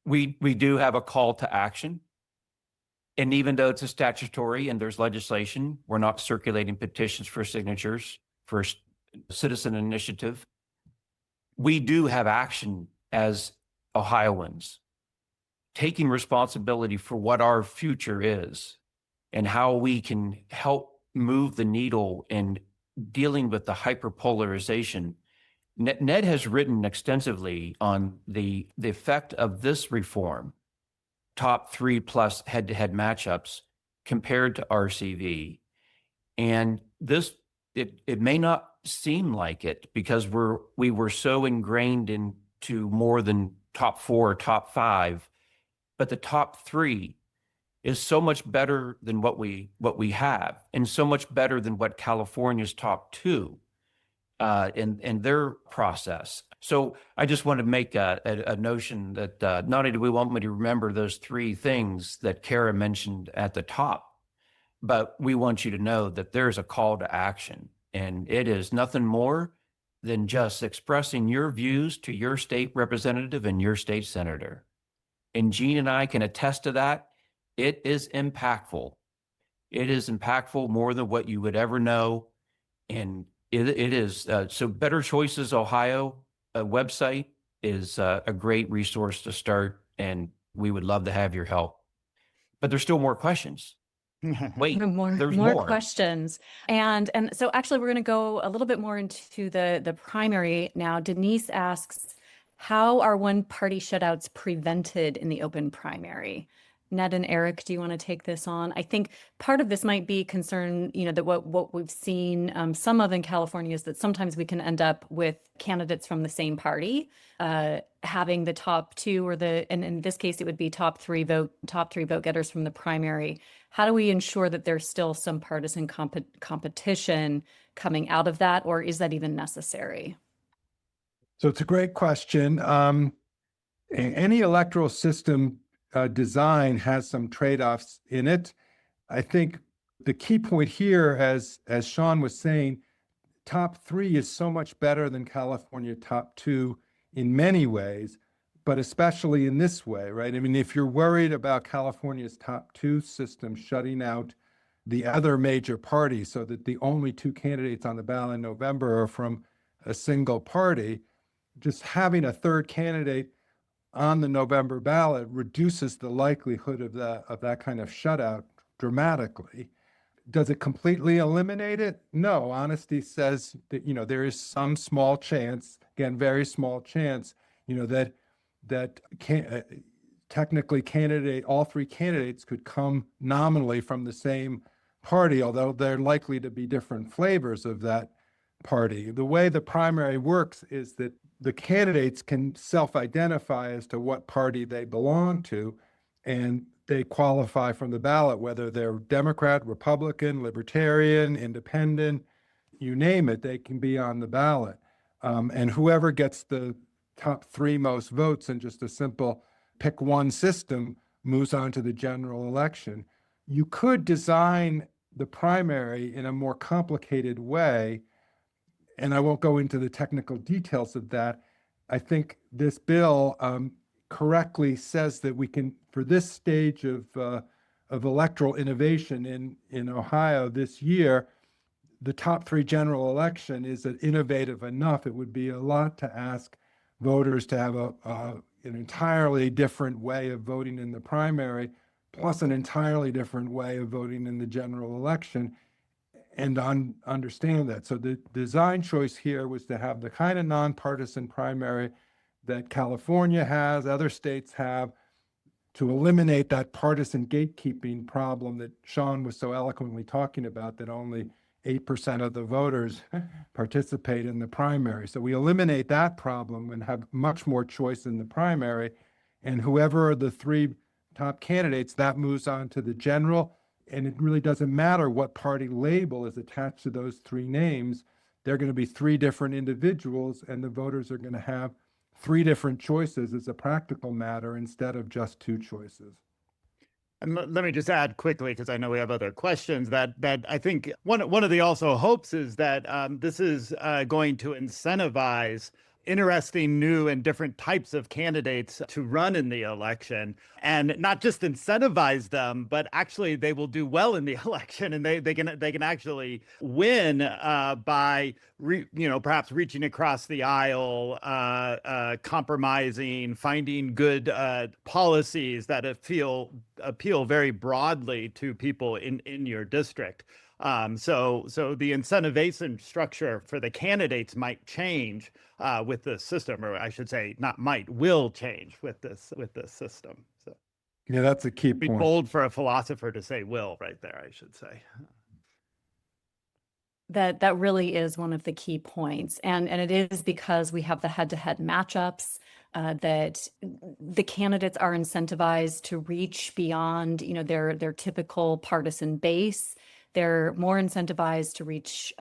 We do have a call to action. And even though it's a statutory and there's legislation, we're not circulating petitions for signatures for citizen initiative. We do have action as Ohioans, taking responsibility for what our future is and how we can help move the needle in dealing with the hyperpolarization. Ned has written extensively on the effect of this reform, top 3+ head-to-head matchups compared to RCV. And this, it may not seem like it because we were so ingrained into more than top 4 or top 5, but the top 3 is so much better than what we have, and so much better than what California's top 2 in their process. So I just want to make a notion that not only do we want me to remember those 3 things that Kara mentioned at the top, but we want you to know that there's a call to action, and it is nothing more than just expressing your views to your state representative and your state senator. And Gene and I can attest to that. It is impactful. It is impactful more than what you would ever know. And it is, so Better Choices Ohio website is a great resource to start, and we would love to have your help. But there's still more questions. Wait, there's more more. questions. And so actually we're going to go a little bit more into the primary now. Denise asks, how are one-party shutouts prevented in the open primary? Ned and Eric, do you want to take this on? I think part of this might be concern, that what we've seen some of in California is that sometimes we can end up with candidates from the same party having the top 2 and in this case, it would be top 3 vote getters from the primary. How do we ensure that there's still some partisan competition coming out of that, or is that even necessary? So it's a great question. Any electoral system design has some trade-offs in it. I think the key point here, as Sean was saying, top 3 is so much better than California top 2 in many ways, but especially in this way, right? I mean, if you're worried about California's top 2 system shutting out the other major party so that the only 2 candidates on the ballot in November are from a single party, just having a third candidate on the November ballot reduces the likelihood of that kind of shutout dramatically. Does it completely eliminate it? No. Honesty says that there is some small chance, again, very small chance, that technically all 3 candidates could come nominally from the same party, although they're likely to be different flavors of that party. The way the primary works is that the candidates can self-identify as to what party they belong to, and they qualify from the ballot, whether they're Democrat, Republican, Libertarian, Independent, you name it, they can be on the ballot. And whoever gets the top 3 most votes in just a simple pick one system moves on to the general election. You could design the primary in a more complicated way, and I won't go into the technical details of that. I think this bill correctly says that we can, for this stage of electoral innovation in Ohio this year, the top 3 general election is innovative enough. It would be a lot to ask voters to have an entirely different way of voting in the primary plus an entirely different way of voting in the general election, and understand that. So the design choice here was to have the kind of nonpartisan primary that California has, other states have, to eliminate that partisan gatekeeping problem that Sean was so eloquently talking about, that only 8% of the voters participate in the primary. So we eliminate that problem and have much more choice in the primary. And whoever are the three top candidates, that moves on to the general. And it really doesn't matter what party label is attached to those three names. They're going to be three different individuals, and the voters are going to have three different choices as a practical matter instead of just two choices. And let me just add quickly, because I know we have other questions, that I think one of the also hopes is that this is going to incentivize interesting new and different types of candidates to run in the election, and not just incentivize them, but actually they will do well in the election, and they can actually win by perhaps reaching across the aisle, compromising, finding good policies that appeal very broadly to people in your district. So the incentivization structure for the candidates might change with this system, or I should say, not might, will change with this system. So Yeah, that's a key be point. bold for a philosopher to say will right there, I should say. That really is one of the key points, and it is because we have the head-to-head matchups, that the candidates are incentivized to reach beyond, their typical partisan base. They're more incentivized to reach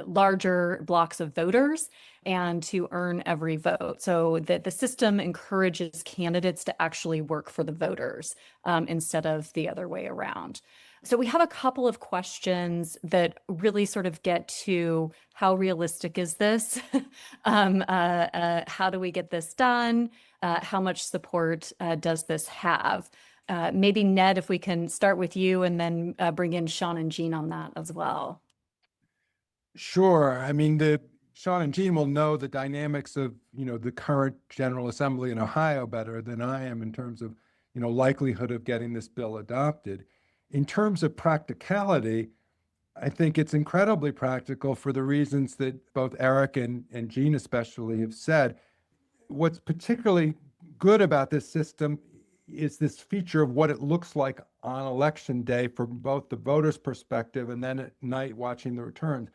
larger blocks of voters and to earn every vote. So that the system encourages candidates to actually work for the voters instead of the other way around. So we have a couple of questions that really sort of get to how realistic is this? How do we get this done? How much support does this have? Maybe Ned, if we can start with you and then bring in Sean and Jean on that as well. Sure. I mean, Sean and Jean will know the dynamics of, the current General Assembly in Ohio better than I am in terms of, likelihood of getting this bill adopted. In terms of practicality, I think it's incredibly practical for the reasons that both Eric and Jean especially have said. What's particularly good about this system is this feature of what it looks like on election day from both the voter's perspective and then at night watching the returns.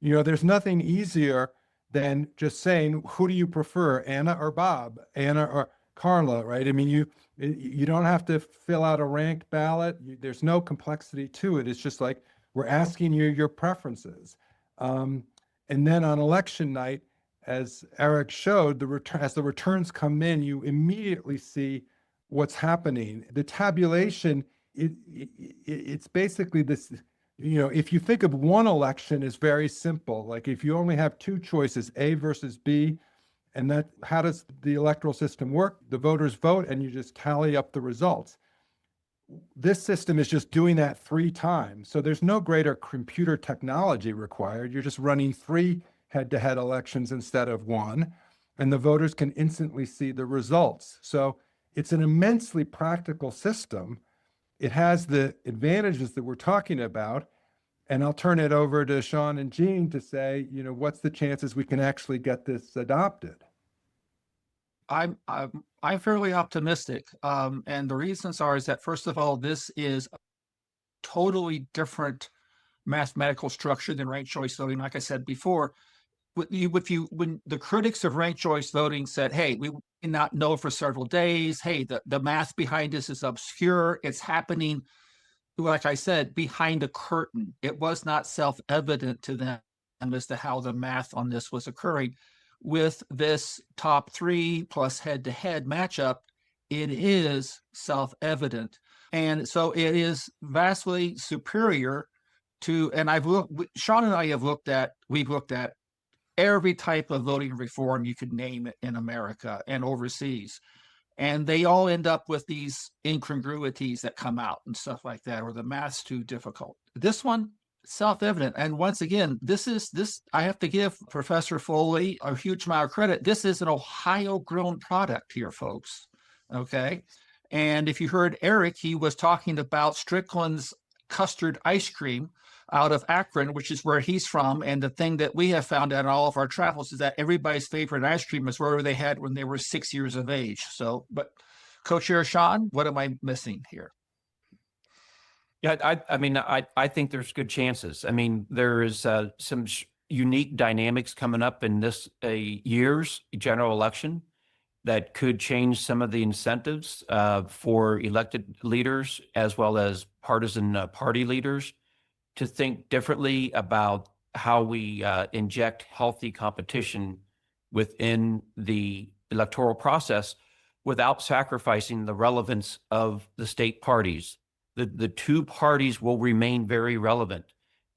There's nothing easier than just saying, who do you prefer, Anna or Bob, Anna or Carla, right? I mean, you don't have to fill out a ranked ballot. There's no complexity to it. It's just like, we're asking you your preferences. And then on election night, as Eric showed, as the returns come in, you immediately see what's happening. The tabulation, it's basically this, if you think of one election as very simple, like if you only have two choices, A versus B, and how does the electoral system work? The voters vote and you just tally up the results. This system is just doing that 3 times. So there's no greater computer technology required. You're just running 3 head-to-head elections instead of 1, and the voters can instantly see the results. So it's an immensely practical system. It has the advantages that we're talking about. And I'll turn it over to Sean and Jean to say, what's the chances we can actually get this adopted? I'm fairly optimistic, and the reasons is that, first of all, this is a totally different mathematical structure than ranked choice voting. Like I said before, when the critics of ranked choice voting said, "Hey, we did not know for several days. Hey, the math behind this is obscure. It's happening." Like I said, behind a curtain. It was not self-evident to them as to how the math on this was occurring. With this top 3 plus head-to-head matchup, it is self-evident. And so it is vastly superior to, and Sean and I we've looked at every type of voting reform you could name it in America and overseas. And they all end up with these incongruities that come out and stuff like that, or the math's too difficult. This one, self-evident. And once again, I have to give Professor Foley a huge amount of credit. This is an Ohio grown product here, folks. Okay. And if you heard Eric, he was talking about Strickland's custard ice cream out of Akron, which is where he's from. And the thing that we have found out in all of our travels is that everybody's favorite ice cream is wherever they had when they were 6 years of age. So, but Co-Chair Sean, what am I missing here? Yeah, I mean, I think there's good chances. I mean, there is some unique dynamics coming up in this year's general election that could change some of the incentives for elected leaders as well as partisan party leaders to think differently about how we inject healthy competition within the electoral process without sacrificing the relevance of the state parties. The two parties will remain very relevant.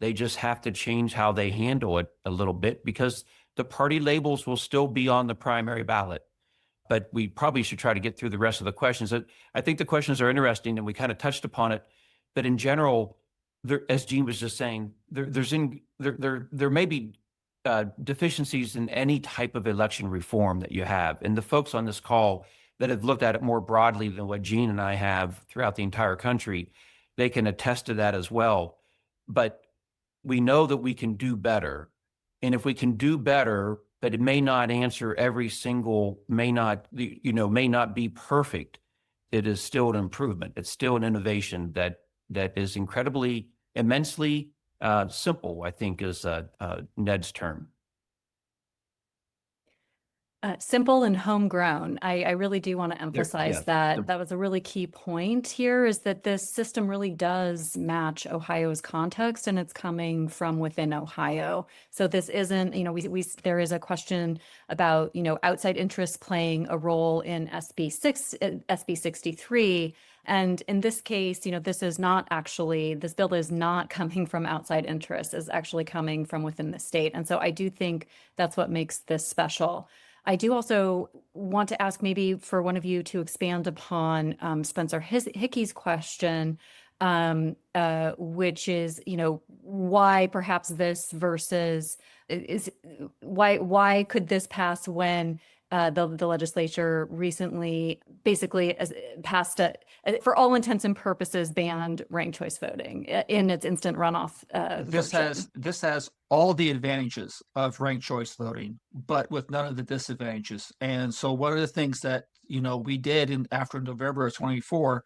They just have to change how they handle it a little bit because the party labels will still be on the primary ballot. But we probably should try to get through the rest of the questions. I think the questions are interesting and we kind of touched upon it. But in general, there, as Gene was just saying, there may be deficiencies in any type of election reform that you have. And the folks on this call that have looked at it more broadly than what Gene and I have throughout the entire country, they can attest to that as well. But we know that we can do better. And if we can do better, but it may not answer every single, may not be perfect, it is still an improvement. It's still an innovation that is incredibly, immensely simple, I think is Ned's term. Simple and homegrown. I really do want to emphasize yeah, that was a really key point here, is that this system really does match Ohio's context and it's coming from within Ohio. So this isn't, there is a question about, outside interests playing a role in SB 63. And in this case, this bill is not coming from outside interests, is actually coming from within the state. And so I do think that's what makes this special. I do also want to ask maybe for one of you to expand upon Spencer Hickey's question, which is, why perhaps this versus why could this pass when the legislature recently basically passed for all intents and purposes, banned ranked choice voting in its instant runoff This has all the advantages of ranked choice voting, but with none of the disadvantages. And so one of the things that we did after November of 24,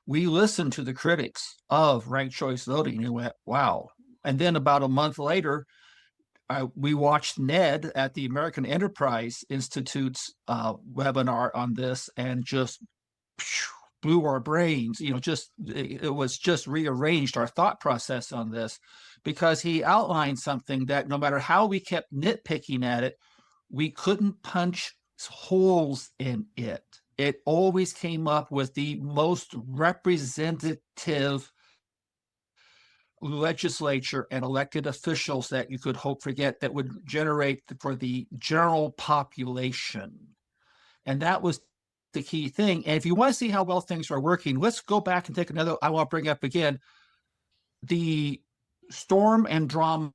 we listened to the critics of ranked choice voting and went, wow. And then about a month later, we watched Ned at the American Enterprise Institute's webinar on this and just blew our brains. It was just rearranged our thought process on this, because he outlined something that no matter how we kept nitpicking at it, we couldn't punch holes in it. It always came up with the most representative legislature and elected officials that you could hope for that would generate for the general population. And that was the key thing. And if you want to see how well things are working, let's go back and take another. I want to bring up again the storm and drama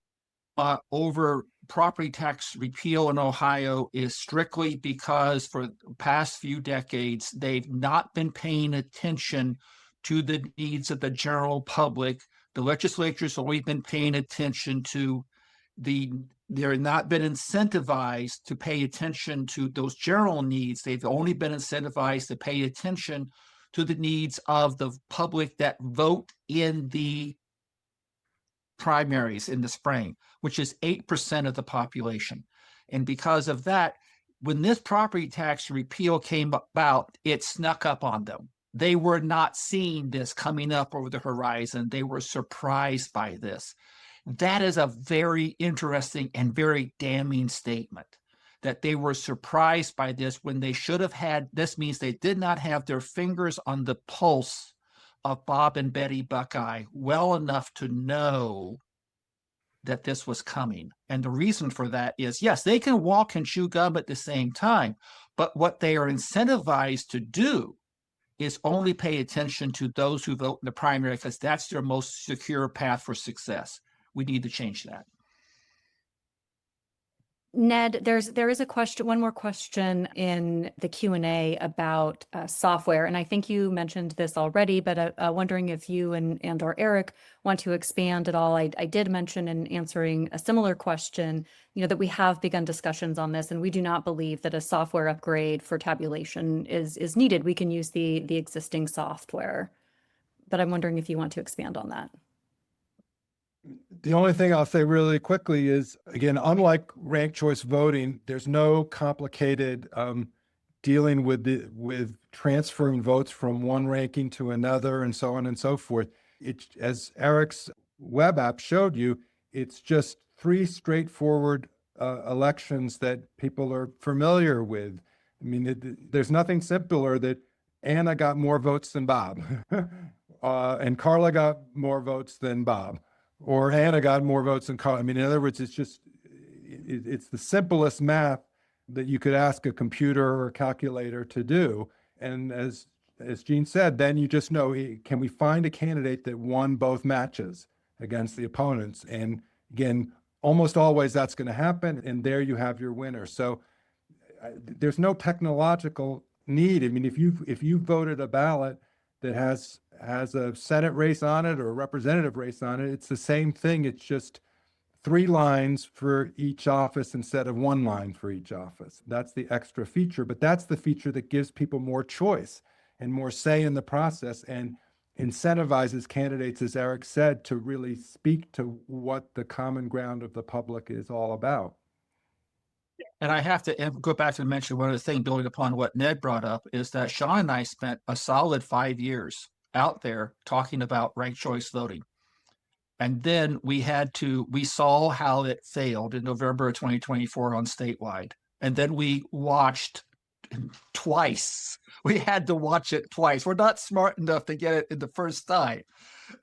over property tax repeal in Ohio is strictly because for the past few decades, they've not been paying attention to the needs of the general public. The legislature's only been paying attention to they're not been incentivized to pay attention to those general needs. They've only been incentivized to pay attention to the needs of the public that vote in the primaries in the spring, which is 8% of the population. And because of that, when this property tax repeal came about, it snuck up on them. They were not seeing this coming up over the horizon. They were surprised by this. That is a very interesting and very damning statement, that they were surprised by this when they should have had. This means they did not have their fingers on the pulse of Bob and Betty Buckeye well enough to know that this was coming. And the reason for that is, yes, they can walk and chew gum at the same time, but what they are incentivized to do is only pay attention to those who vote in the primary, because that's their most secure path for success. We need to change that. Ned, there is a question, one more question in the Q&A about software, and I think you mentioned this already, but wondering if you and or Eric want to expand at all. I did mention in answering a similar question, that we have begun discussions on this, and we do not believe that a software upgrade for tabulation is needed. We can use the existing software, but I'm wondering if you want to expand on that. The only thing I'll say really quickly is, again, unlike ranked choice voting, there's no complicated dealing with transferring votes from one ranking to another and so on and so forth. As Eric's web app showed you, it's just 3 straightforward elections that people are familiar with. I mean, there's nothing simpler that Anna got more votes than Bob, and Carla got more votes than Bob. Or Anna got more votes than Carl. I mean, in other words, it's the simplest math that you could ask a computer or calculator to do. And as Jean said, then you just know, can we find a candidate that won both matches against the opponents? And again, almost always that's going to happen. And there you have your winner. So there's no technological need. I mean, if you voted a ballot that has a Senate race on it or a representative race on it, it's the same thing. It's just 3 lines for each office instead of 1 line for each office. That's the extra feature, but that's the feature that gives people more choice and more say in the process and incentivizes candidates, as Eric said, to really speak to what the common ground of the public is all about. And I have to go back to mention one other thing, building upon what Ned brought up, is that Sean and I spent a solid 5 years out there talking about ranked choice voting. And then we saw how it failed in November of 2024 on statewide. And then we watched twice. We had to watch it twice. We're not smart enough to get it in the first time.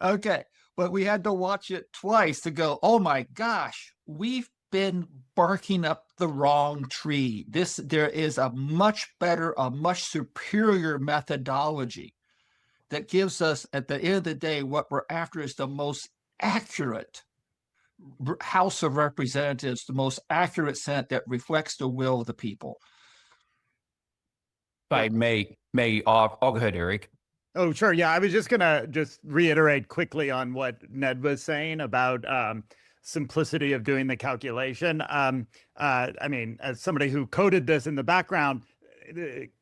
Okay. But we had to watch it twice to go, oh my gosh, we've been barking up the wrong tree. There is a much better, a much superior methodology that gives us, at the end of the day, what we're after is the most accurate House of Representatives, the most accurate Senate that reflects the will of the people. If I may, I'll go ahead, Eric. Oh, sure. Yeah, I was just going to reiterate quickly on what Ned was saying about simplicity of doing the calculation. I mean, as somebody who coded this in the background,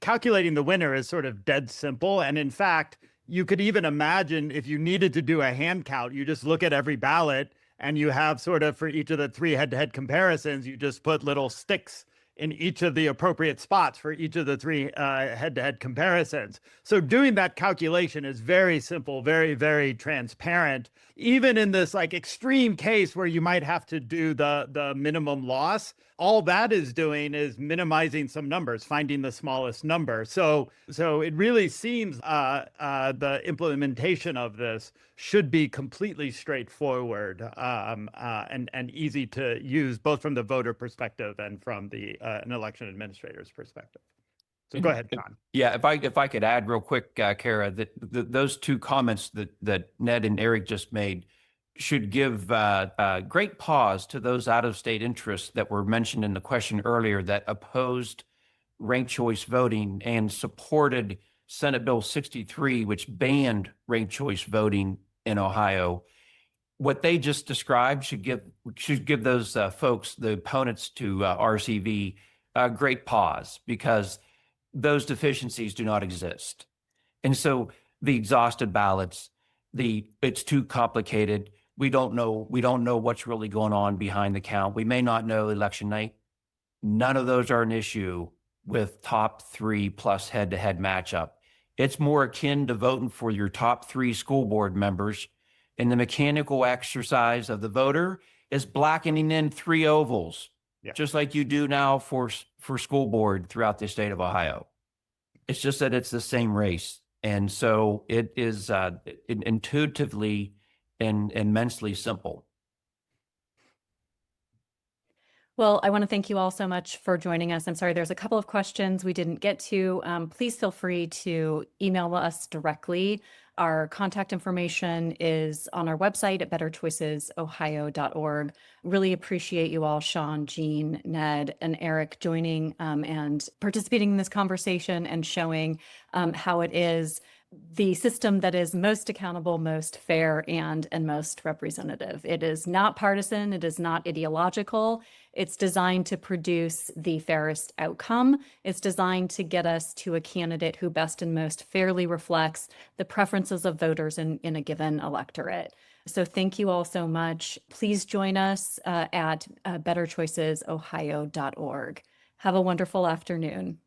calculating the winner is sort of dead simple. And in fact, you could even imagine if you needed to do a hand count, you just look at every ballot and you have sort of for each of the 3 head-to-head comparisons, you just put little sticks in each of the appropriate spots for each of the 3 head-to-head comparisons. So doing that calculation is very simple, very, very transparent. Even in this like extreme case where you might have to do the minimum loss, all that is doing is minimizing some numbers, finding the smallest number. So it really seems the implementation of this should be completely straightforward and easy to use, both from the voter perspective and from the an election administrator's perspective. So go ahead, John. Yeah, if I could add real quick, Kara, that those 2 comments that Ned and Eric just made should give great pause to those out-of-state interests that were mentioned in the question earlier that opposed ranked choice voting and supported Senate Bill 63, which banned ranked choice voting in Ohio. What they just described should give those folks, the opponents to RCV, a great pause, because those deficiencies do not exist. And so the exhausted ballots, it's too complicated. We don't know what's really going on behind the count. We may not know election night. None of those are an issue with top 3 plus head-to-head matchup. It's more akin to voting for your top 3 school board members, and the mechanical exercise of the voter is blackening in 3 ovals, just like you do now for school board throughout the state of Ohio. It's just that it's the same race. And so it is intuitively and immensely simple. Well, I want to thank you all so much for joining us. I'm sorry, there's a couple of questions we didn't get to. Please feel free to email us directly Our contact information is on our website at betterchoicesohio.org. Really appreciate you all, Sean, Jean, Ned, and Eric, joining and participating in this conversation and showing how it is the system that is most accountable, most fair, and most representative. It is not partisan. It is not ideological. It's designed to produce the fairest outcome. It's designed to get us to a candidate who best and most fairly reflects the preferences of voters in a given electorate. So thank you all so much. Please join us at betterchoicesohio.org. Have a wonderful afternoon.